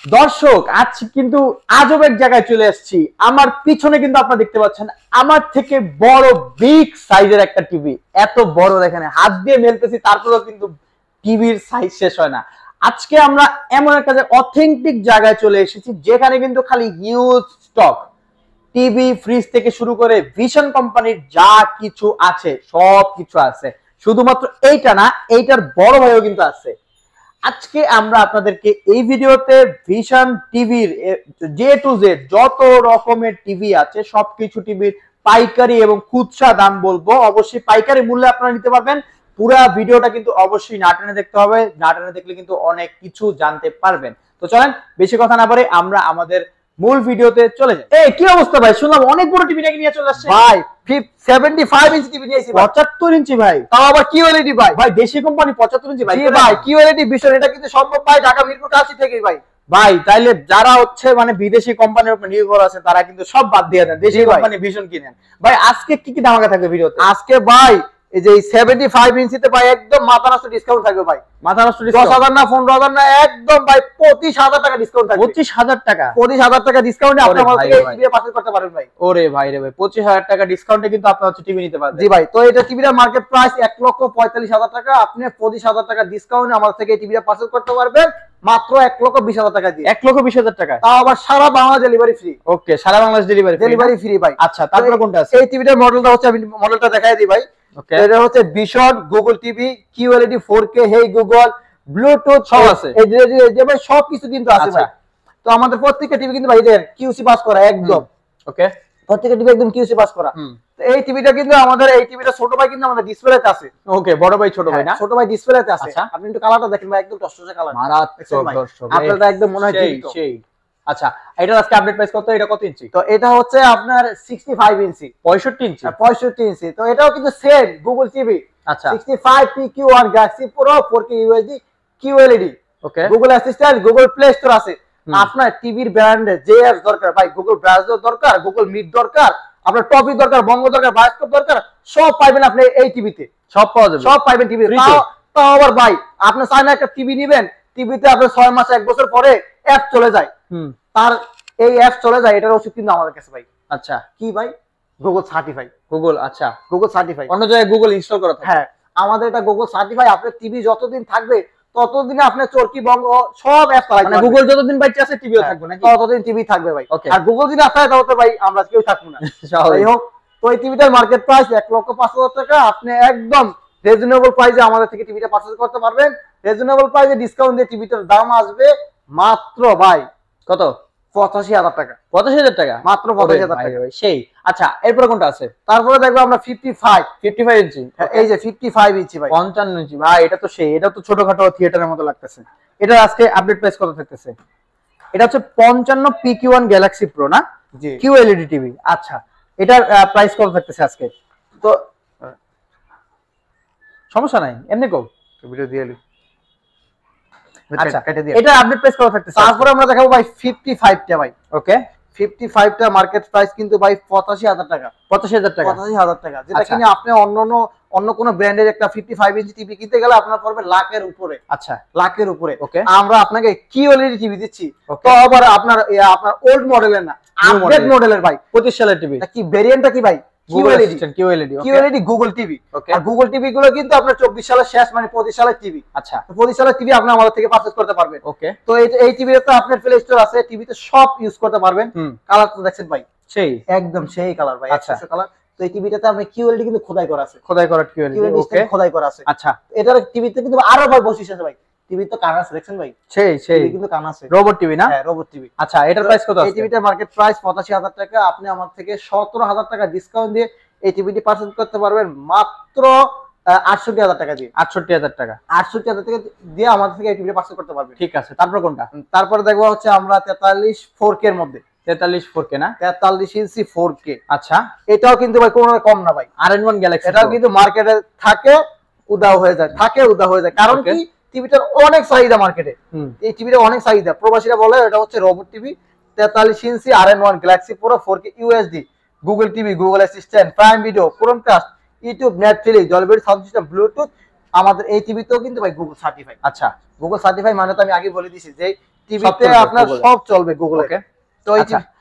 দর্শক আজ কিন্তু আজব এক জায়গায় চলে আসছি। আমার পিছনে কিন্তু আপনারা দেখতে পাচ্ছেন আমার থেকে বড় বিগ সাইজের একটা টিভি। এত বড় দেখেন, হাত দিয়ে মেলতেছি তারপরেও কিন্তু টিভির সাইজ শেষ হয় না। আজকে আমরা এমন একটা অথেন্টিক জায়গায় চলে এসেছি যেখানে কিন্তু খালি হিউজ স্টক টিভি, ফ্রিজ থেকে শুরু করে ভিশন কোম্পানির যা কিছু আছে সব কিছু আছে। শুধুমাত্র এইটা না, এইটার বড় ভাইও কিন্তু আছে। আজকে আমরা আপনাদেরকে এই ভিডিওতে ভিশন টিভির জে টু জেড যত রকমের টিভি আছে সবকিছু টিভির পাইকারি এবং খুচরা দাম বলবো। অবশ্যই পাইকারি মূল্যে আপনারা নিতে পারবেন। পুরো ভিডিওটা কিন্তু অবশ্যই না টেনে দেখতে হবে, না টেনে দেখলে কিন্তু অনেক কিছু জানতে পারবেন। তো চলেন বেশি কথা না বলে আমরা আমাদের মূল ভিডিওতে চলে যাই। এই কি অবস্থা ভাই, শুনলাম অনেক বড় টিভি নাকি নিয়ে চলে আসছে ভাই। 75 ইঞ্চি টিভি নিয়েছি 75 ইঞ্চি ভাই, তাও আবার কিউএলইডি ভাই। ভাই দেশি কোম্পানি 75 ইঞ্চি ভাই। জি ভাই, কিউএলইডি ভিশন এটা কিন্তু সম্ভব ভাই ঢাকা মিরপুর কাছে থেকেই ভাই। ভাই তাইলে যারা হচ্ছে মানে বিদেশি কোম্পানির উপর নির্ভর আছে তারা কিন্তু সব বাদ দিয়ে দেন, দেশি কোম্পানি ভিশন কিনেন। ভাই আজকে কি কি ধামাকা থাকবে ভিডিওতে? আজকে ভাই এই যে 75 ইঞ্চিতে ভাই একদম মাথা নষ্ট ডিসকাউন্ট থাকবে ভাই। মাথা নষ্ট 10,000 না 15,000 না, একদম ভাই 25,000 টাকা ডিসকাউন্ট থাকবে। 25,000 টাকা? 25,000 টাকা ডিসকাউন্টে আপনি আমাদের থেকে টিভি পারচেজ করতে পারবেন ভাই। ওরে ভাই রে ভাই, 25,000 টাকা ডিসকাউন্টে কিন্তু আপনি হচ্ছে টিভি নিতে পারবেন। জি ভাই, তো এটা টিভির মার্কেট প্রাইস 1,45,000 টাকা। আপনি 25,000 টাকা ডিসকাউন্টে আমাদের থেকে টিভিটা পারচেজ করতে পারবেন মাত্র 1,20,000 টাকা দিয়ে। 1,20,000 টাকা, তাও আবার সারা বাংলা ডেলিভারি ফ্রি। ওকে, সারা বাংলাদেশ ডেলিভারি ফ্রি ভাই। আচ্ছা, তারপরে কোনটা আছে? এই টিভিটার মডেলটা হচ্ছে, আমি মডেলটা দেখাই দিই ভাই। এটা হচ্ছে vision Google TV, QLED 4K, হেই গুগল, ব্লুটুথ সব আছে। এই যে ভাই সবকিছু কিন্তু আছে ভাই। তো আমাদের প্রত্যেকটা টিভি কিন্তু ভাই এর কিউসি পাস করা একদম। ওকে, প্রত্যেকটা টিভি একদম কিউসি পাস করা। তো এই টিভিটা কিন্তু আমাদের, এই টিভিটা ছোট ভাই কিন্তু আমাদের ডিসপ্লেতে আছে। ওকে, বড় ভাই ছোট ভাই না? ছোট ভাই ডিসপ্লেতে আছে। আপনি একটু কালারটা দেখেন ভাই, একদম টসটসে কালার, মারাত্মক দর্শক, আপনারা একদম মনে হয় জীবিত। সেই। আচ্ছা, এটার আজকে আপডেট প্রাইস কত? এটা কত ইঞ্চি? তো এটা হচ্ছে আপনার 65 ইঞ্চি। 65 ইঞ্চি? 65 ইঞ্চি। তো এটাও কিন্তু সেম গুগল টিভি। আচ্ছা, 65 PQ1 Galaxy Pro 4K UHD QLED। Okay, Google assistant, Google Play Store আছে। আপনার টিভির ব্র্যান্ডে যে অ্যাপস দরকার ভাই, গুগল ব্রাউজার দরকার, গুগল মিট দরকার, আপনার টপিক দরকার, বঙ্গ দরকার, বায়োস্কোপ দরকার, সব পাবেন আপনি এই টিভিতে। সব পাওয়া যাবে, সব পাবেন টিভিতে। তাও আবার ভাই আপনি চান না একটা টিভি নেবেন, টিভিতে আপনার 6 মাস 1 বছর পরে অ্যাপ চলে যায়, তার এই অ্যাপ চলে যায়, এটার ওষুধ কিন্তু আমাদের কাছে ভাই। আচ্ছা, কি ভাই? Google certify. গুগল, আচ্ছা, গুগল সার্টিফাই। অন্য জায়গায় গুগল ইনস্টল করা থাকে? হ্যাঁ, আমাদের এটা গুগল সার্টিফাই। আপনার টিভি যতদিন থাকবে ততদিন আপনার চরকি বঙ্গ সব অ্যাপ চালাতে মানে গুগল যতদিন বাইচে আছে টিভিও থাকবে নাকি? ততদিন টিভি থাকবে ভাই। আর গুগল যদি না থাকে তাহলে ভাই আমরা কেউ থাকবো না। যাই হোক, তো এই টিভিটার মার্কেট প্রাইস 1,05,000 টাকা। আপনি একদম রিজনেবল প্রাইসে আমাদের থেকে টিভিটা পারচেজ করতে পারবেন। রিজনেবল প্রাইসে ডিসকাউন্ট দিয়ে টিভিটার দাম আসবে মাত্র ভাই কত? 85,000 টাকা। 85,000 টাকা? মাত্র 85,000 টাকা ভাই, সেই। আচ্ছা, এরপরে কোনটা আছে? তারপরে দেখবো আমরা 55 ইঞ্চি। এই যে 55 ইঞ্চি ভাই। 55 ইঞ্চি ভাই, এটা তো সেই, এটা তো ছোটখাটো থিয়েটারের মতো লাগতেছে। এটা আজকে আপডেট প্রাইস কত থাকতেছে? এটা হচ্ছে 55 PQ1 Galaxy Pro না? জি, QLED টিভি। আচ্ছা, এটার প্রাইস কত থাকতেছে আজকে? তো সমস্যা নাই, এমনি কও, ভিডিও দিয়ে দিই। আচ্ছা, এটা আপডেট প্রাইস কত থাকতেছে? তারপরে আমরা দেখাবো ভাই 55 টা ভাই। ওকে, 55 টা মার্কেট প্রাইস কিন্তু ভাই 85,000 টাকা। 85,000 টাকা? 85,000 টাকা, যেটা কিনে আপনি অন্য কোন ব্র্যান্ডের একটা 55 ইঞ্চি টিভি কিনতে গেলে আপনার পড়বে লাখের উপরে। আচ্ছা, লাখের উপরে। ওকে, আমরা আপনাকে কিউএলইডি টিভি দিচ্ছি। তো আবার আপনার ওল্ড মডেলের না, আপডেট মডেলের ভাই, 25 সালের টিভি। কি ভেরিয়েন্টটা কি ভাই? QLED Google TV. আর গুগল টিভি গুলো কিন্তু আপনার 24 সালের শেষ, মানে 25 সালের টিভি। আচ্ছা, 25 সালের টিভি আপনি আমাদের থেকে পারচেজ করতে পারবেন। ওকে, তো এই টিভিতে তো আপনার প্লে স্টোর আছে, টিভিতে সব ইউজ করতে পারবেন। কালার তো দেখছেন ভাই, সেই একদম সেই কালার ভাই। আচ্ছা, কালার। তো এই টিভিটাতে আপনি কিউএলইডি কিন্তু খোদাই করা আছে, খোদাই করা কিউএলইডি। ওকে, খোদাই করা আছে। আচ্ছা, এটার টিভিতে কিন্তু আরো ভাই বৈশিষ্ট্য আছে ভাই। টিভি তো কান আছে, দেখছেন ভাই, সেই কিন্তু কান আছে, রোবট টিভি না? হ্যাঁ, রোবট টিভি। আচ্ছা, এটার প্রাইস কত আছে? এই টিভিটার মার্কেট প্রাইস 85,000 টাকা। আপনি আমার থেকে 17,000 টাকা ডিসকাউন্ট দিয়ে এই টিভিটি পারচেজ করতে পারবেন মাত্র 68,000 টাকা দিয়ে। 68,000 টাকা? 68,000 টাকা দিয়ে আমাদের থেকে এই টিভিটি পারচেজ করতে পারবেন। ঠিক আছে, তারপর কোনটা? তারপরে দেখবো হচ্ছে আমরা 43 4K এর মধ্যে। 43 4K না? 43 ইঞ্চি 4K। আচ্ছা, এটাও কিন্তু ভাই কোনো কম না ভাই। R&1 Galaxy, এটাও কিন্তু মার্কেটে থাকে, উদাও হয়ে যায়, কারণ কি টিভিটার অনেক চাহিদা মার্কেটে। এই টিভিটা অনেক চাহিদা, প্রবাসীরা বলে এটা হচ্ছে রোবট টিভি। 43 ইঞ্চি R&1 Galaxy Pro 4K UHD, Google TV, Google assistant, prime video, Chromecast, YouTube, Netflix, Dolby sound system, Bluetooth. আমাদের এই টিভিতেও কিন্তু ভাই গুগল সার্টিফাই। আচ্ছা, গুগল সার্টিফাই মানে তো আমি আগে বলে দিয়েছি যে টিভিতে আপনার সব চলবে গুগলে। ওকে, তো এই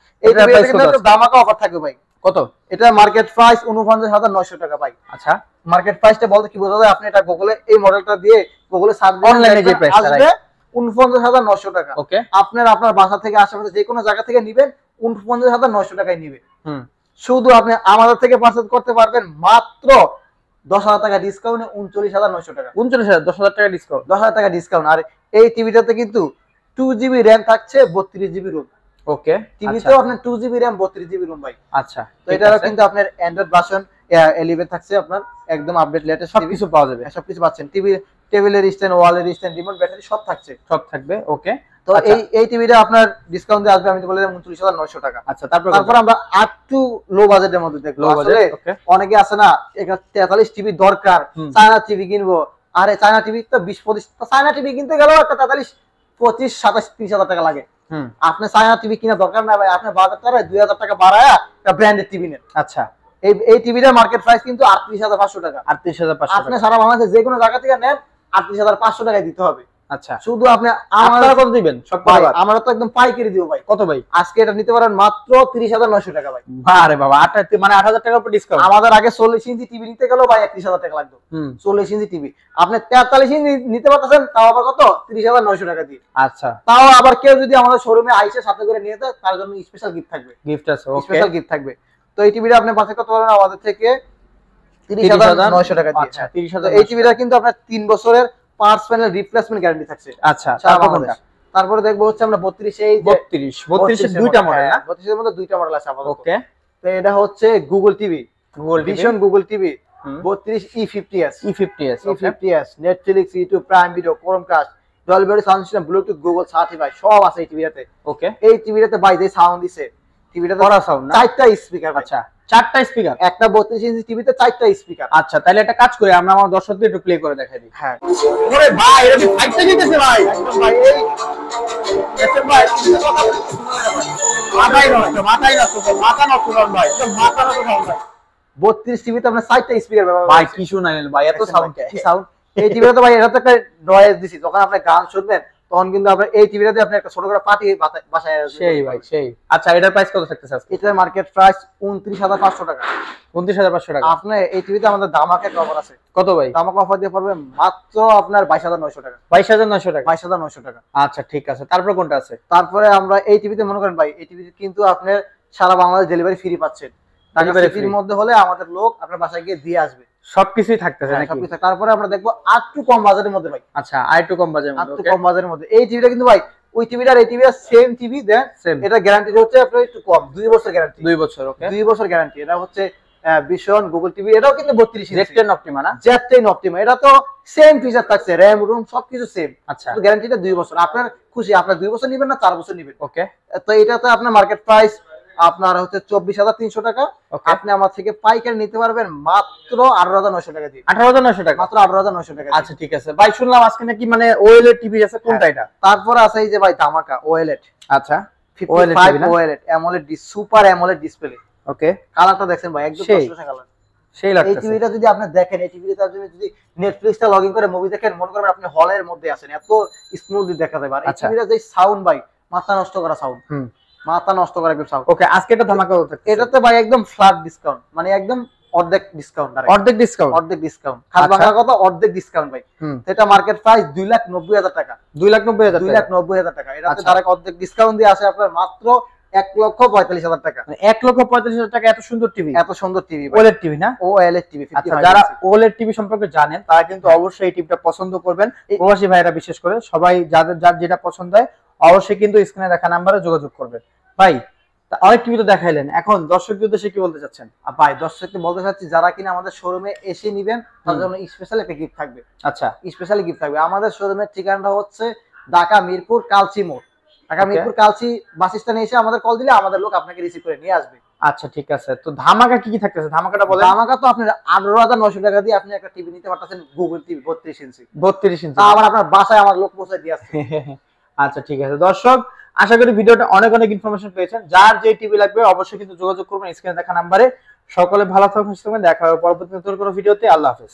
টিভিতে কিন্তু একটা ধামাকা অফার থাকবে ভাই। কত? এটা মার্কেট প্রাইস ৪৯,৯০০ টাকা ভাই। আচ্ছা, মার্কেট প্রাইসটা বলতে কি বোঝা যায়, আপনি এটা গুগলে এই মডেলটা দিয়ে গুগলে সার্চ দিলে অনলাইনে যে প্রাইস আসবে ৪৯,৯০০ টাকা। ওকে, আপনার বাসা থেকে আশেপাশে যে কোনো জায়গা থেকে নেবেন ৪৯,৯০০ টাকায় নিবে। শুধু আপনি আমাদের থেকে পারচেজ করতে পারবেন মাত্র ১০,০০০ টাকা ডিসকাউন্টে ৩৯,৯০০ টাকা। ৩৯,০০০, ১০,০০০ টাকা ডিসকাউন্ট, ১০,০০০ টাকা ডিসকাউন্ট। আর এই টিভিটাতে কিন্তু 2GB র‍্যাম থাকছে, 32GB রুম। ওকে, টিভিতেও আপনার 2GB র‍্যাম, 32GB রুম ভাই। আচ্ছা, তো এটারও কিন্তু আপনার অ্যান্ড্রয়েড ভার্সন 11 থাকছে, আপনার একদম আপডেট লেটেস্ট সবকিছু পাওয়া যাবে। সবকিছু পাচ্ছেন, টিভি, টেবিলের স্ট্যান্ড, ওয়ালের স্ট্যান্ড, রিমোট, ব্যাটারি সব থাকছে, সব থাকবে। ওকে, তো এই টিভিটা আপনার ডিসকাউন্ট দিয়ে আসবে, আমি তো বললাম ৩৯,৯০০ টাকা। আচ্ছা, তারপর আমরা আপ টু লো বাজেটের মধ্যে দেখবো। আসলে অনেকে আছে না, 43 টিভি দরকার, চায়না টিভি কিনবো, আরে চায়না টিভি তো 20-25, চায়না টিভি কিনতে গেলেও একটা 43, 25, 27, 30,000 টাকা লাগে। আপনি চায়না টিভি কিনা দরকার না ভাই, আপনার বাজারটা 2,000 টাকা বাড়ায় একটা ব্র্যান্ডেড টিভি নেন। আচ্ছা, এই টিভিটার মার্কেট প্রাইস কিন্তু 38,500 টাকা। 38,500 আপনি সারা বাংলাদেশে যে কোনো জায়গা থেকে নেন 38,500 টাকায় দিতে হবে। আচ্ছা, শুধু আপনি আপনারা কত দিবেন? সব ভাই আমরা তো একদম পাইকারি দিব ভাই। কত ভাই? আজকে এটা নিতে পারেন মাত্র 30,900 টাকা ভাই। আরে বাবা, 8 মানে 8,000 টাকার উপর ডিসকাউন্ট। আমাদের আগে 40 ইঞ্চি টিভি নিতে গেলেও ভাই 31,000 টাকা লাগতো। 40 ইঞ্চি টিভি আপনি 43 ইঞ্চি নিতে পারতেছেন, তাও আবার কত? 30,900 টাকা দিয়ে। আচ্ছা, তাও আবার কেউ যদি আমাদের শোরুমে আইসে সাথে করে নিয়ে যায়, তার জন্য স্পেশাল গিফট থাকবে। গিফট আছে, ওকে, স্পেশাল গিফট থাকবে। তো এই টিভিটা আপনি পারচেজ করতে পারেন আমাদের থেকে 30,900 টাকা দিয়ে। আচ্ছা, 30,000। এই টিভিটা কিন্তু আপনার 3 বছরের পার্টস প্যানেল রিপ্লেসমেন্ট গ্যারান্টি থাকছে। আচ্ছা, তারপরে দেখবো হচ্ছে আমরা 32, এই 32 এর দুইটা মডেল না? 32 এর মধ্যে দুইটা মডেল আছে আমাদের। ওকে, তো এটা হচ্ছে Google TV, vision Google TV 32 E50s, Netflix, YouTube, prime video, Chromecast, Dolby sound system, Bluetooth, Google certified সব আছে এই টিভিটাতে। ওকে, এই টিভিটাতে ভাই যে সাউন্ড দিছে, টিভিটাতে বড় সাউন্ড না? 4টা স্পিকার। আচ্ছা, 4টা স্পিকার, একটা 32 ইঞ্চি টিভিতে 4টা স্পিকার। আচ্ছা, তাহলে একটা কাজ করি, আমরা আমার দর্শকদের একটু প্লে করে দেখাই দিই। হ্যাঁ, ওরে ভাই, এটা কি ফাইটটা জিতেছে ভাই? একদম ভাই, এই দেখেন ভাই, মাথায় নষ্ট মাথা নষ্ট করেন ভাই, মাথা নষ্ট করেন ভাই। 32 টিভিতে আপনার 4টা স্পিকার ব্যবহার ভাই কি শুনাইলেন ভাই, এত সাউন্ড কি সাউন্ড! এই টিভিটা তো ভাই এটা তো একটা নয়েজ দিছি, যখন আপনি গান শুনবেন তখন কিন্তু আপনার এই টিভিটাতে আপনি একটা ছোট করে পার্টি বাসায় সেই ভাই সেই। আচ্ছা, এটার প্রাইস কত থাকতেছে আজকে? এটার মার্কেট প্রাইস 29,500 টাকা। 29,500 টাকা। আপনি এই টিভিতে আমাদের ধামাকা অফার আছে। কত ভাই? ধামাকা অফার দিয়ে পড়বে মাত্র আপনার 22,900 টাকা। 22,900 টাকা। 22,900 টাকা। আচ্ছা, ঠিক আছে, তারপর কোনটা আছে? তারপরে আমরা এই টিভিতে মনে করেন ভাই, এই টিভিতে কিন্তু আপনি সারা বাংলাদেশ ডেলিভারি ফ্রি পাচ্ছেন। ডেলিভারি ফ্রির মধ্যে হলে আমাদের লোক আপনার বাসায় গিয়ে দিয়ে আসবে। সবকিছুই থাকতেছে নাকি? সবকিছু। তারপরে আমরা দেখবো আরেকটু কম বাজেটের মধ্যে ভাই। আচ্ছা, আরেকটু কম বাজেটের মধ্যে। আরেকটু কম বাজেটের মধ্যে এই টিভিটা কিন্তু ভাই ওই টিভিটা আর এই টিভিটা সেম টিভি দেন, এটা গ্যারান্টি হচ্ছে আপনার একটু কম, 2 বছর গ্যারান্টি। 2 বছর, ওকে, 2 বছর গ্যারান্টি। এটা হচ্ছে ভিশন গুগল টিভি, এটাও কিন্তু 32 ইঞ্চি Z10 অপটিমা না? Z10 অপটিমা, এটা তো সেম ফিচার থাকছে, র‍্যাম রুম সবকিছু সেম। আচ্ছা, তো গ্যারান্টিটা 2 বছর। আপনার খুশি, আপনার 2 বছর নেবেন না 4 বছর নেবেন। ওকে, তো এটাতে আপনার মার্কেট প্রাইস আপনার হচ্ছে 24,300 টাকা। আপনি আমার থেকে পাইকারি নিতে পারবেন মাত্র 18,900 টাকা দিয়ে। 18,900 টাকা, মাত্র 18,900 টাকা। আচ্ছা, ঠিক আছে ভাই, শুনলাম আজকে নাকি মানে ওএলইডি টিভি আছে, কোনটা এটা? তারপর আছে এই যে ভাই ধামাকা OLED। আচ্ছা, 55 OLED AMOLED super AMOLED display. Okay, কালারটা দেখেন ভাই, একদম টসটসে কালার, সেই লাগছে। এই টিভিটা যদি আপনি দেখেন, এই টিভিতে আপনি যদি নেটফ্লিক্সটা লগইন করে মুভি দেখেন, মনে করেন আপনি হলের মধ্যে আছেন, এত স্মুথলি দেখা যায়। আর এই টিভিটা যে সাউন্ড ভাই, মাথা নষ্ট করা সাউন্ড, মাথা নষ্ট করা একদম সাউন্ড। ওকে, আজকে এটা ধামাকা হচ্ছে। এটাতে ভাই একদম ফ্ল্যাট ডিসকাউন্ট, মানে একদম অর্ধেক ডিসকাউন্ট। অর্ধেক ডিসকাউন্ট? অর্ধেক ডিসকাউন্ট, খাস বাংলা কথা, অর্ধেক ডিসকাউন্ট ভাই। এটা মার্কেট প্রাইস 2,90,000 টাকা। 2,90,000 টাকা। এটাতে ডাইরেক্ট অর্ধেক ডিসকাউন্ট দিয়ে আসে আপনার মাত্র 1,45,000 টাকা। মানে 1,45,000 টাকা এত সুন্দর টিভি? এত সুন্দর টিভি, OLED টিভি না? OLED TV. আচ্ছা, যারা OLED টিভি সম্পর্কে জানেন তারা কিন্তু অবশ্যই এই টিভিটা পছন্দ করবেন। প্রবাসী ভাইরা বিশেষ করে সবাই যার যেটা পছন্দ হয় অবশ্যই কিন্তু স্ক্রিনে দেখা নম্বরে যোগাযোগ করবেন। ভাই, অনেক টিভি তো দেখাইলেন, এখন দর্শকদের উদ্দেশ্যে কি বলতে চাচ্ছেন? ভাই, দর্শককে বলতে চাচ্ছি, যারা কিনা আমাদের শোরুমে এসে নেবেন তাদের জন্য স্পেশাল একটা গিফট থাকবে। আচ্ছা, স্পেশাল গিফট থাকবে। আমাদের শোরুমের ঠিকানাটা হচ্ছে ঢাকা মিরপুর কালচি মোড়। ঢাকা মিরপুর কালচি বাস স্ট্যান্ডে এসে আমাদের কল দিলে আমাদের লোক আপনাকে রিসিভ করে নিয়ে আসবে। আচ্ছা, ঠিক আছে। তো ধামাকা কি কি থাকতেছে, ধামাকাটা বলেন। ধামাকা তো আপনি 18,900 টাকা দিয়ে আপনি একটা টিভি নিতে পারতেছেন, গুগল টিভি 32 ইঞ্চি। 32 ইঞ্চি, আবার আপনার বাসায় আমার লোক পৌঁছে দিয়ে আসছে। আচ্ছা, ঠিক আছে দর্শক, আশা করি ভিডিওটা অনেক ইনফরমেশন পেয়েছেন। যার যে টিভি লাগবে অবশ্যই কিন্তু যোগাযোগ করবেন স্ক্রিনে দেখা নম্বরে। সকলে ভালো থাকুন, সুস্থ থাকুন, দেখা হবে পরবর্তী নতুন কোনো ভিডিওতে। আল্লাহ হাফেজ।